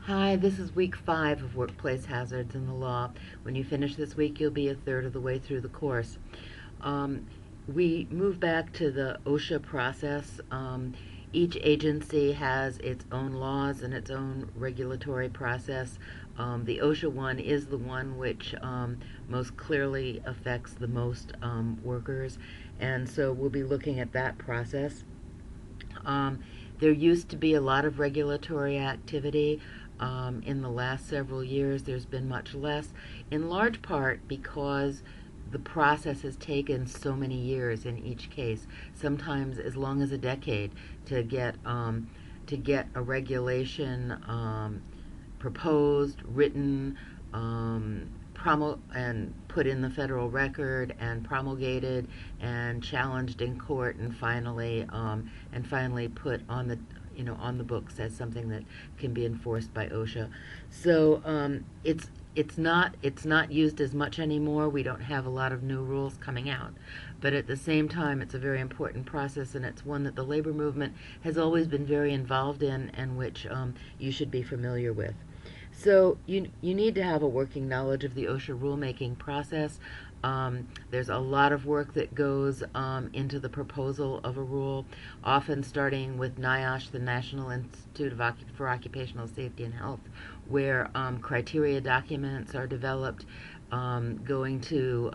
Hi, this is week 5 of Workplace Hazards in the Law. When you finish this week, you'll be a third of the way through the course. Um, we move back to the OSHA process. Each agency has its own laws and its own regulatory process. The OSHA one is the one which most clearly affects the most workers, and so we'll be looking at that process. Um, there used to be a lot of regulatory activity. In the last several years, there's been much less, in large part because the process has taken so many years in each case, sometimes as long as a decade, to get a regulation proposed, written, and put in the federal record and promulgated and challenged in court and finally put on the on the books as something that can be enforced by OSHA. So it's not used as much anymore. We don't have a lot of new rules coming out, but at the same time, it's a very important process, and it's one that the labor movement has always been very involved in, and which you should be familiar with. So you need to have a working knowledge of the OSHA rulemaking process. There's a lot of work that goes into the proposal of a rule, often starting with NIOSH, the National Institute for Occupational Safety and Health, where criteria documents are developed, going to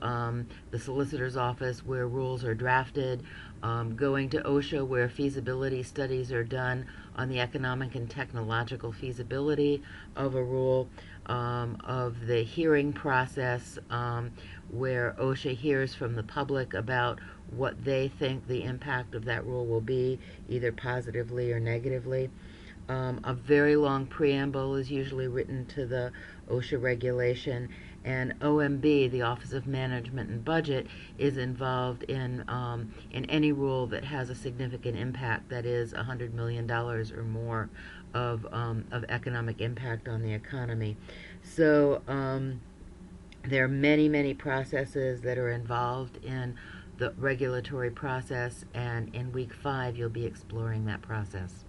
the solicitor's office where rules are drafted, going to OSHA where feasibility studies are done on the economic and technological feasibility of a rule, of the hearing process, where OSHA hears from the public about what they think the impact of that rule will be, either positively or negatively. A very long preamble is usually written to the OSHA regulation, and OMB, the Office of Management and Budget, is involved in any rule that has a significant impact, that is $100 million or more of economic impact on the economy. So there are many, many processes that are involved in the regulatory process, and in week 5 you'll be exploring that process.